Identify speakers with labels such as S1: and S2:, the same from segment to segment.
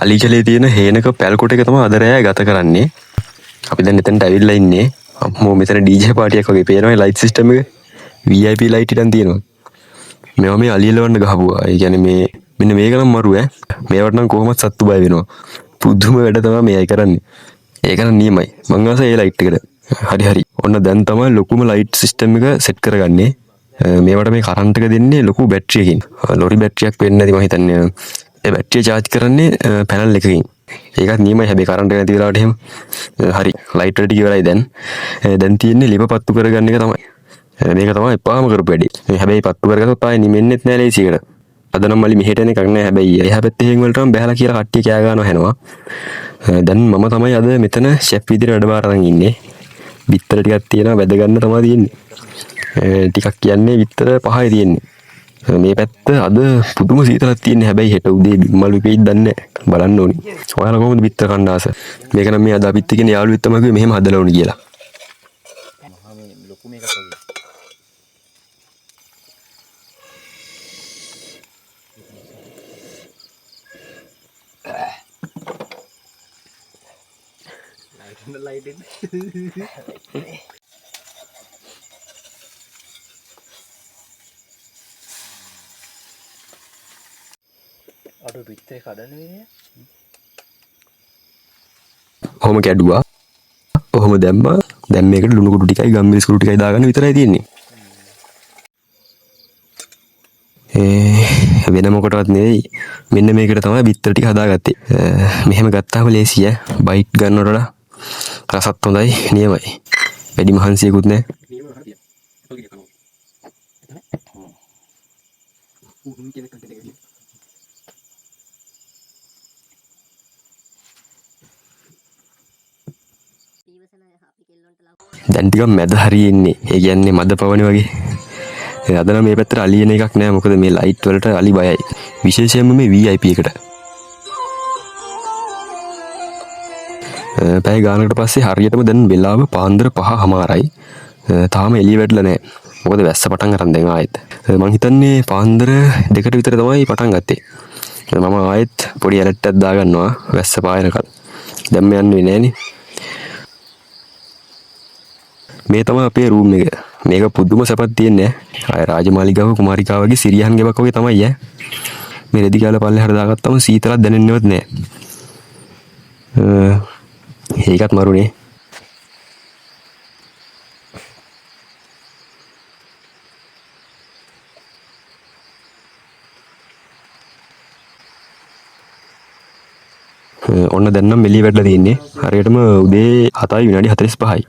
S1: අලිකලේ තියෙන හේනක පැල්කොට එක තමයි අද රෑ ගත කරන්නේ. අපි දැන් එතනට ඇවිල්ලා ඉන්නේ. අම්මෝ මෙතන DJ පාටියක් වගේ පේනවා ලයිට් සිස්ටම් එක. VIP ලයිට් එකක් තියෙනවා. මේවා මේ අලියලවන්න ගහපුවා. ඒ කියන්නේ මේ මෙන්න මේක නම් මරු ඈ. මේවට නම් කොහොමද සත්තු බය වෙනවා. පුදුම වැඩ තමයි මේයි කරන්නේ. ඒක නම් නියමයි. මං ආස ඒ ලයිට් එකට. හරි. ඔන්න දැන් තමයි ලොකුම ලයිට් සිස්ටම් එක සෙට් කරගන්නේ. මේවට මේ කරන්ට් එක දෙන්නේ ලොකු බැටරියකින්. ලොරි බැටරියක් වෙන්නේ නැති මම හිතන්නේ. ඒ බැටරිය charge කරන්නේ පැනල් එකකින්. ඒකත් නියමයි. හැබැයි කරන්ට් එක නැති වෙලාවට එහෙම. හරි. ලයිට් වල ටික ඉවරයි දැන්. දැන් තියෙන්නේ ලිප පත්තු කරගන්න එක තමයි. මේක තමයි එපාම කරපු වැඩේ. හැබැයි පත්තු කරගත්තොත් ආයේ නිමෙන්නෙත් නෑ ලේසියකට. අද නම් මලි මෙහෙට එන එකක් නෑ. හැබැයි එහා පැත්තේ හේන් වලට නම් බහැලා කියලා කට්ටිය කෑ ගන්නවා හැනවා. දැන් මම තමයි අද මෙතන ෂෙෆ් විදිහට වැඩ බාර අරන් ඉන්නේ. බිත්තර ටිකක් තියෙනවා වැද ගන්න තමයි තියෙන්නේ. ටිකක් කියන්නේ බිත්තර 5යි තියෙන්නේ. මේ පැත්ත අද පුදුම සීතලක් තියෙන්නේ. හැබැයි හෙට උදේ මල් විපෙයිද දන්නේ නැහැ. බලන්න ඕනි. ඔයාලා කොහොමද බිත්තර කන්න ආස? මේක නම් මේ අද අපිත් එක්කනේ යාළුවෙක් තමයි කිව්වේ මෙහෙම හදලා ඕනි කියලා.
S2: මහා මේ ලොකු මේකක් වගේ. ලයිට් එක අඩු පිටේ කඩන වෙන්නේ.
S1: කොහොම කැඩුවා. කොහොම දැම්මා. දැන් මේකට ලුණු කුඩු ටිකයි ගම්මිරිස් කුඩු ටිකයි දාගන්න විතරයි තියෙන්නේ. වෙන මොකටවත් නෙවෙයි. මෙන්න මේකට තමයි බිත්තර ටික හදාගත්තේ. මෙහෙම ගත්තාම ලේසියි ඈ. බයිට් ගන්නවට වඩා රසත් හොඳයි, නියමයි. වැඩි මහන්සියකුත් නැහැ. දැන් ටිකක් මැද හරියේ ඉන්නේ. ඒ කියන්නේ මද පවනේ වගේ. අද නම් මේ පැත්තට අලියන එකක් නෑ. මොකද මේ ලයිට් වලට අලි බයයි. විශේෂයෙන්ම මේ VIP එකට. පැය ගානකට පස්සේ හරියටම දැන් වෙලාව පාන්දර 5:00යි. තාම එළිය වැටලා නෑ. මොකද වැස්ස පටන් අරන් දැන් ආයෙත්. මං හිතන්නේ පාන්දර 2ට විතර තමයි පටන් ගත්තේ. මම ආයෙත් පොඩි ඇලර්ට් එකක් දාගන්නවා වැස්ස පායනකල්. දැන් මේ යන්නේ නෑනේ. මේ තමයි අපේ රූම් එක. මේක පුදුම සැපක් තියෙන්නේ. ආය රාජමාලිගාව කුමාරිකාවගේ සිරියන් ගෙවක වගේ තමයි ඈ. මේ රෙදි කාල පල්ලෙහාට දාගත්තම සීතලක් දැනෙන්නේවත් නෑ. ඒකත් මරුනේ. ඔන්න දැන් නම් මෙළිය වැටලා තියෙන්නේ. හරියටම උදේ 7:45යි.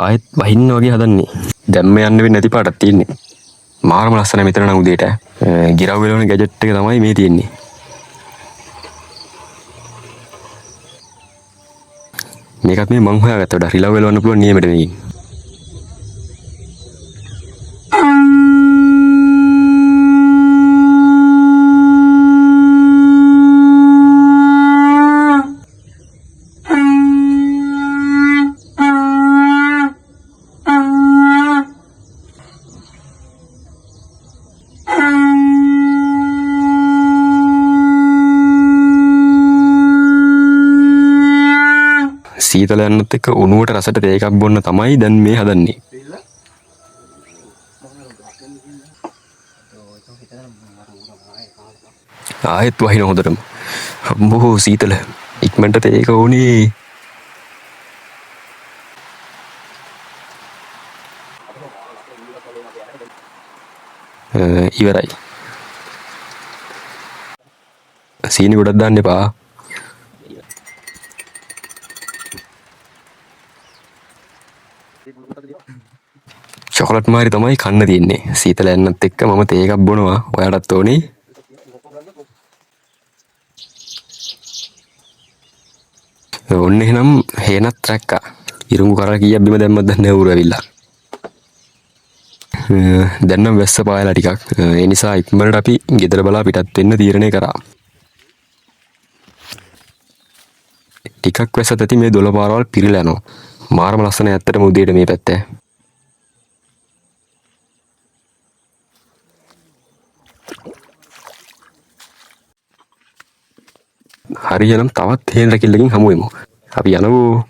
S1: ආයෙත් වහින්න වගේ හදන්නේ. දැම්ම යන්න වෙන්නේ නැති පාටක් තියෙන්නේ. මාරම ලස්සනයි මෙතන නම් උදේට. ගිරව් වෙලවන ගැජට් එක තමයි මේ තියෙන්නේ. මේකත් මේ මං හොයාගත්ත වඩා රිලව් වෙලවන්න පුළුවන් නියමෙට මේකෙන්. සීතල යන්නත් එක්ක උණුවට රසට තේ එකක් බොන්න තමයි දැන් මේ හදන්නේ. ආයෙත් වහින හොඳටම. අම්මෝ සීතල. ඉක්මනට තේ එක ඕනේ. ඉවරයි. සීනි ගොඩක් දාන්න එපා. චොකලට් මාරි තමයි කන්න තියෙන්නේ. සීතල යන්නත් එක්ක මම තේ එකක් බොනවා. ඔයාලටත් ඕනේ. ඔන්න එහෙනම් හේනත් රැක්කා. ඉරුඟු කරා කීයක් බිම දැම්මද දන්නේ නැහැ ඌර ඇවිල්ලා. දැන් නම් වැස්ස පායලා ටිකක්. ඒ නිසා ඉක්මනට අපි ගෙදර බලා පිටත් වෙන්න තීරණය කරා. ටිකක් වැස්ස තැති මේ දොළ පාරවල් පිරීලා යනවා. මාරම ලස්සන ඇත්තටම උදේට මේ පැත්තේ. හරියනම් තවත් හේන් රැකිල්ලකින් හමුවෙමු. අපි යනවෝ.